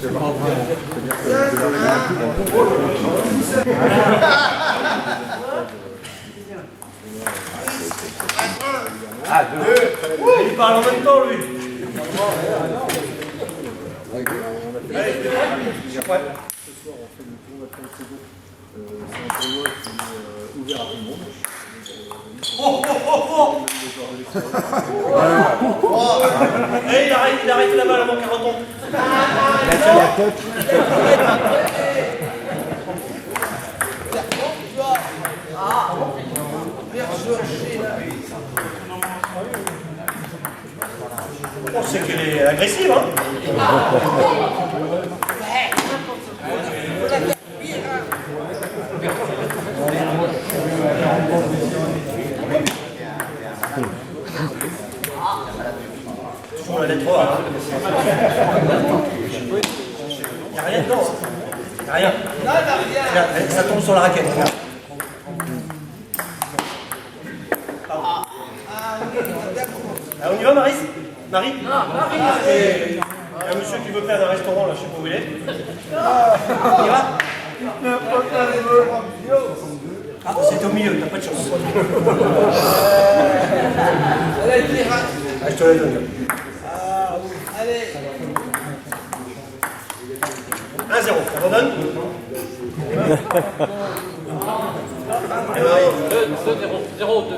Ah, deux. Il parle en même temps, lui. Allez, ouais. Ce soir, on fait le tournoi de 30 secondes. C'est un tournoi qui est ouvert à tout le monde. Il arrête la balle avant qu'elle retombe. On sait qu'elle est agressive, hein. Toujours la lettre A. Il n'y a rien dedans. Il n'y a rien. Regarde, ça tombe sur la raquette. Regarde. Ah, on y va, Marie? Marie? Non, Marie. Il y a un monsieur qui veut faire un restaurant, là, je sais pas où il est. On y va? Ah, c'est au milieu, t'as pas de chance. Ah, je te la donne. Allez. 1-0, ça redonne? 0-2.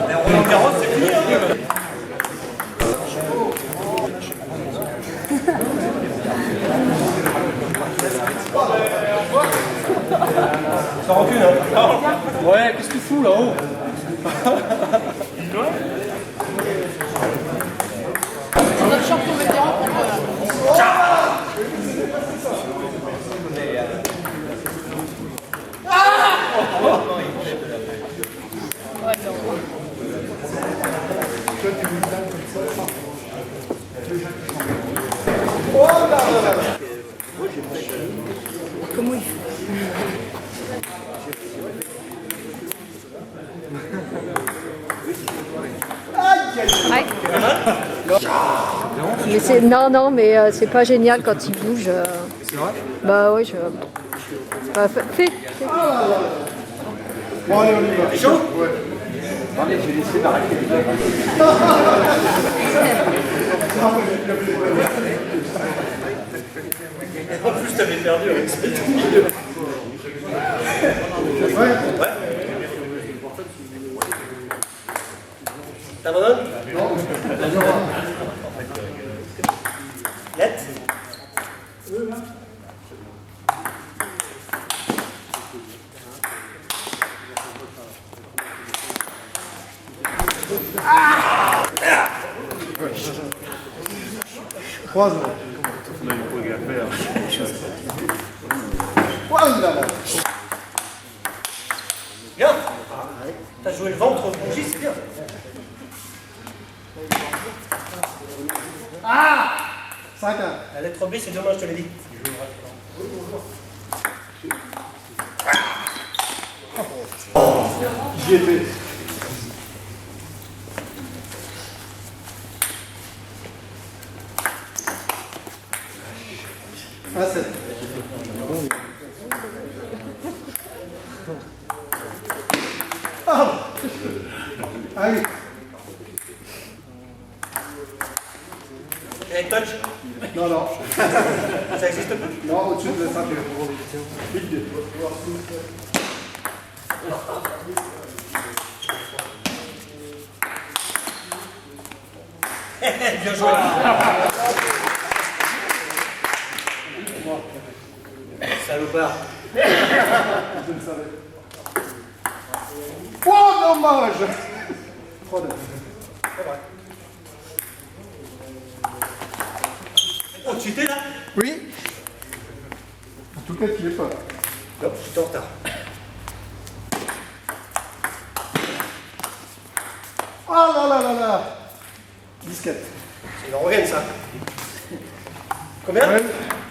Mais Roland Garros, c'est fini, hein? Sans rancune, hein? Ouais, qu'est-ce que tu fous là-haut? C'est notre champion vétéran contre... Comment il fait? Mais c'est non, mais c'est pas génial quand il bouge. C'est vrai? Bah oui, je. Bah, fais. Bon, allez, on y va. T'es chaud? Ouais. Allez, j'ai laissé la raquette. En plus, t'avais perdu avec ce Ouais. T'abandonnes? Net? Trois ans. Voilà. Bien. T'as joué le ventre bougie, c'est bien. Ah 5-1. La lettre B, c'est demain, je te l'ai dit. J'y étais. Ah, 7. Ah allez. Et touch? Non, non. Ça existe plus? Non, au-dessus de la ceinture. Bien joué. Salopard. Je le savais. Oh, dommage. 3-2. Oh, tu étais là? Oui. En tout cas, tu l'es pas. Non, je suis en retard. Oh là là là là. Disquette. C'est une rengaine, ça. Combien? Ouais,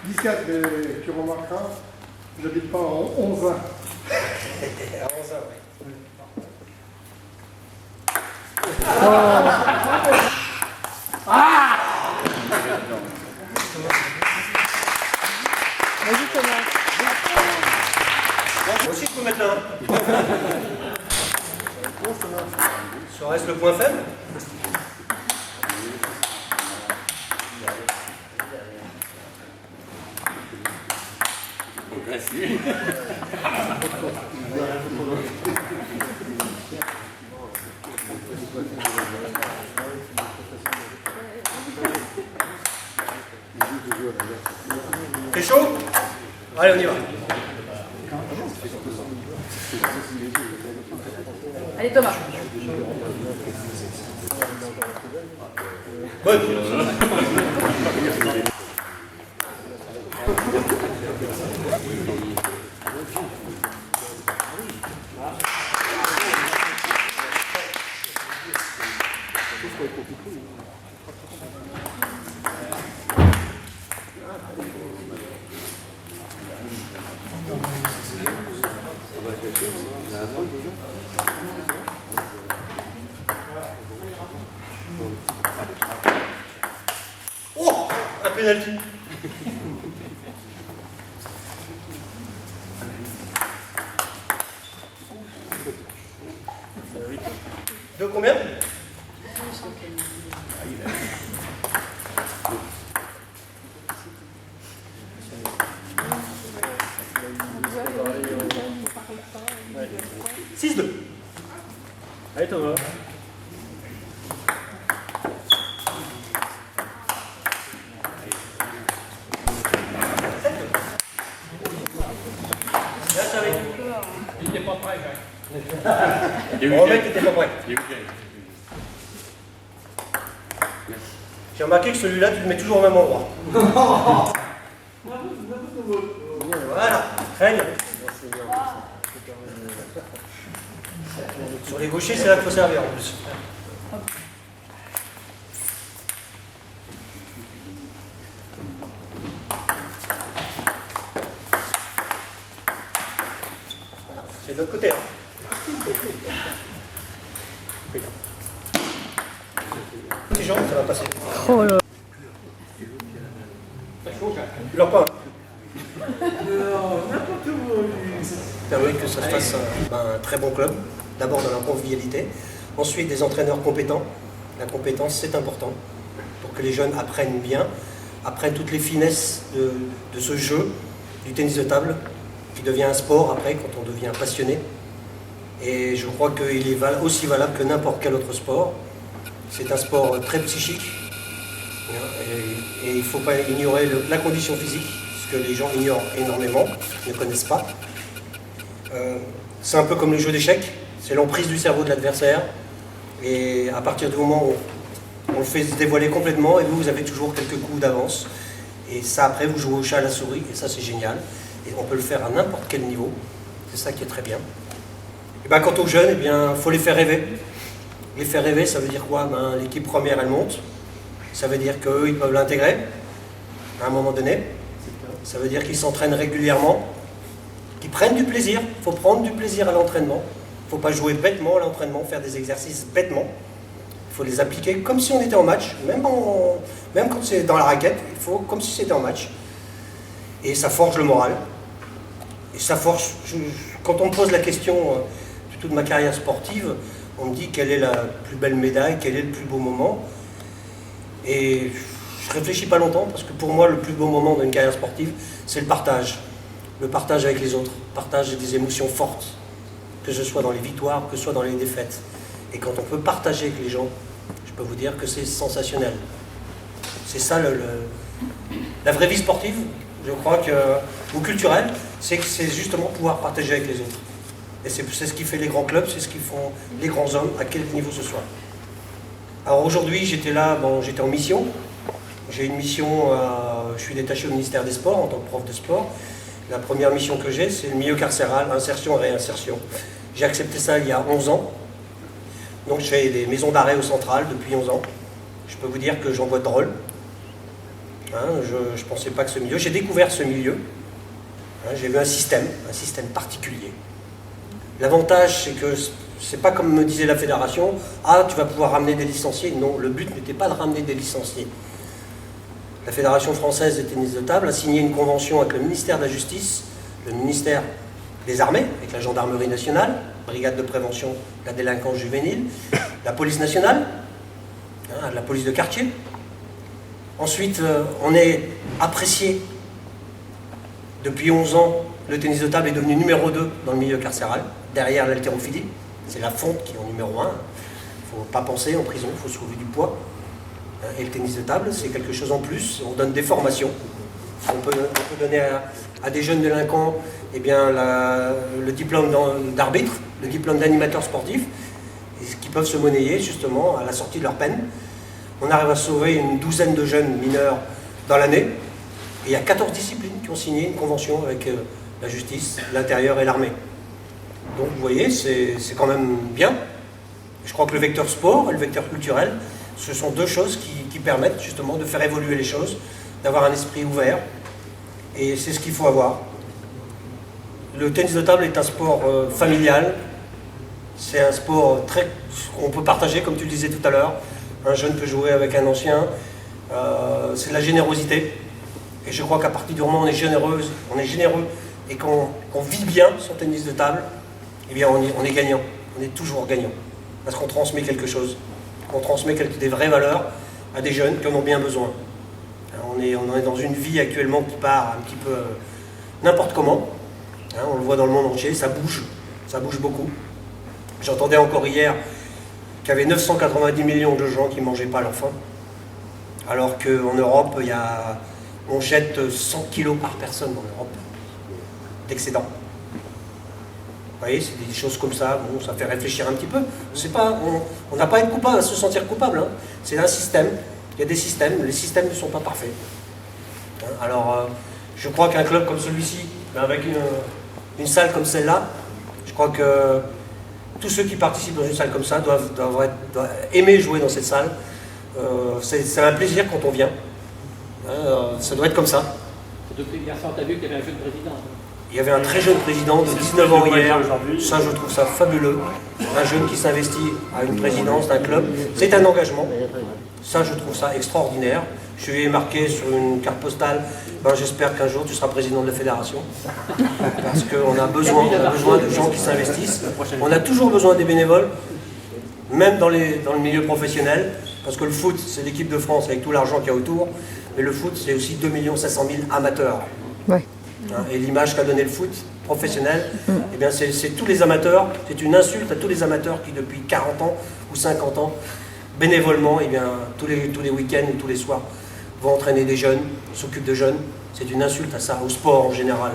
disquette, mais tu remarqueras, j'habite pas en 11 ans. À 11 ans, oui. Vas-y Thomas. Moi aussi, je peux mettre là. Ça reste le point faible. T'es chaud? Allez, on y va. Allez Thomas. Bonne. Oh, un pénalty. De combien? Ouais. 6-2. Allez Thomas. Là, ça arrive. Il n'était pas prêt, Bon, mec, t'étais pas prêt. J'ai remarqué que celui-là, tu le mets toujours au même endroit. Voilà, très bien. Sur les gauchers, c'est là qu'il faut servir en plus. C'est de l'autre côté. Hein. Petit jambes, ça va passer. Oh là. Tu leur pas. Permet que ça se fasse un très bon club. D'abord dans la convivialité, ensuite des entraîneurs compétents. La compétence, c'est important pour que les jeunes apprennent bien, apprennent toutes les finesses de ce jeu, du tennis de table, qui devient un sport après quand on devient passionné. Et je crois qu'il est aussi valable que n'importe quel autre sport. C'est un sport très psychique et il ne faut pas ignorer la condition physique, ce que les gens ignorent énormément, ne connaissent pas. C'est un peu comme le jeu d'échecs, c'est l'emprise du cerveau de l'adversaire et à partir du moment où on le fait se dévoiler complètement et vous avez toujours quelques coups d'avance et ça après vous jouez au chat à la souris et ça c'est génial et on peut le faire à n'importe quel niveau, c'est ça qui est très bien. Et ben, quant aux jeunes, il faut les faire rêver. Les faire rêver, ça veut dire quoi? L'équipe première, elle monte. Ça veut dire qu'eux, ils peuvent l'intégrer à un moment donné. Ça veut dire qu'ils s'entraînent régulièrement, qu'ils prennent du plaisir. Il faut prendre du plaisir à l'entraînement. Il ne faut pas jouer bêtement à l'entraînement, faire des exercices bêtement. Il faut les appliquer comme si on était en match, même quand c'est dans la raquette, il faut comme si c'était en match. Et ça forge le moral. Et ça forge... Quand on me pose la question de toute ma carrière sportive, on me dit quelle est la plus belle médaille, quel est le plus beau moment. Et je réfléchis pas longtemps parce que pour moi le plus beau moment d'une carrière sportive, c'est le partage. Le partage avec les autres, le partage des émotions fortes, que ce soit dans les victoires, que ce soit dans les défaites. Et quand on peut partager avec les gens, je peux vous dire que c'est sensationnel. C'est ça la vraie vie sportive, je crois que, ou culturelle, c'est justement pouvoir partager avec les autres. Et c'est ce qui fait les grands clubs, c'est ce qui font les grands hommes, à quel niveau ce soit. Alors aujourd'hui, j'étais là, j'étais en mission. J'ai une mission, je suis détaché au ministère des Sports en tant que prof de sport. La première mission que j'ai, c'est le milieu carcéral, insertion et réinsertion. J'ai accepté ça il y a 11 ans. Donc je fais des maisons d'arrêt au central depuis 11 ans. Je peux vous dire que j'en vois de drôles. Je ne pensais pas que ce milieu... J'ai découvert ce milieu. J'ai vu un système particulier. L'avantage, c'est que c'est pas comme me disait la fédération, ah tu vas pouvoir ramener des licenciés. Non, le but n'était pas de ramener des licenciés. La Fédération française de tennis de table a signé une convention avec le ministère de la Justice, le ministère des Armées, avec la Gendarmerie nationale, Brigade de prévention de la délinquance juvénile, la police nationale, la police de quartier. Ensuite, on est apprécié. Depuis 11 ans, le tennis de table est devenu numéro 2 dans le milieu carcéral, derrière l'haltérophilie. C'est la fonte qui est en numéro 1. Il ne faut pas penser en prison, il faut soulever du poids. Et le tennis de table, c'est quelque chose en plus. On donne des formations. On peut donner à des jeunes délinquants eh bien, le diplôme d'arbitre, le diplôme d'animateur sportif, et qui peuvent se monnayer justement à la sortie de leur peine. On arrive à sauver une douzaine de jeunes mineurs dans l'année. Et il y a 14 disciplines qui ont signé une convention avec la justice, l'intérieur et l'armée. Donc vous voyez, c'est quand même bien. Je crois que le vecteur sport et le vecteur culturel, ce sont deux choses qui permettent justement de faire évoluer les choses, d'avoir un esprit ouvert. Et c'est ce qu'il faut avoir. Le tennis de table est un sport familial. C'est un sport qu'on peut partager, comme tu le disais tout à l'heure. Un jeune peut jouer avec un ancien. C'est de la générosité. Et je crois qu'à partir du moment où on est généreux et qu'on vit bien son tennis de table, eh bien on est gagnant. On est toujours gagnant. Parce qu'on transmet quelque chose. On transmet des vraies valeurs à des jeunes qui en ont bien besoin. On est dans une vie actuellement qui part un petit peu n'importe comment. On le voit dans le monde entier, ça bouge beaucoup. J'entendais encore hier qu'il y avait 990 millions de gens qui ne mangeaient pas à leur faim. Alors qu'en Europe, on jette 100 kilos par personne en Europe d'excédent. Vous voyez, c'est des choses comme ça, bon, ça fait réfléchir un petit peu. On n'a pas à être coupable, à se sentir coupable. Hein. C'est un système, il y a des systèmes, les systèmes ne sont pas parfaits. Alors, je crois qu'un club comme celui-ci, avec une salle comme celle-là, je crois que tous ceux qui participent dans une salle comme ça doivent aimer jouer dans cette salle. C'est un plaisir quand on vient. Ça doit être comme ça. Depuis hier soir, tu as vu qu'il y avait un jeune président. Il y avait un très jeune président de 19 ans hier. Ça, je trouve ça fabuleux. Un jeune qui s'investit à une présidence d'un club. C'est un engagement. Ça, je trouve ça extraordinaire. Je lui ai marqué sur une carte postale, j'espère qu'un jour tu seras président de la fédération. Parce qu'on a besoin de gens qui s'investissent. On a toujours besoin des bénévoles, même dans le milieu professionnel. Parce que le foot, c'est l'équipe de France avec tout l'argent qu'il y a autour. Mais le foot, c'est aussi 2 500 000 amateurs. Ouais. Et l'image qu'a donné le foot professionnel, eh bien c'est tous les amateurs, c'est une insulte à tous les amateurs qui depuis 40 ans ou 50 ans, bénévolement, eh bien, tous les week-ends ou tous les soirs, vont entraîner des jeunes, s'occupent de jeunes. C'est une insulte à ça, au sport en général.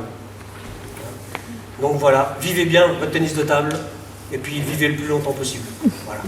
Donc voilà, vivez bien votre tennis de table et puis vivez le plus longtemps possible. Voilà.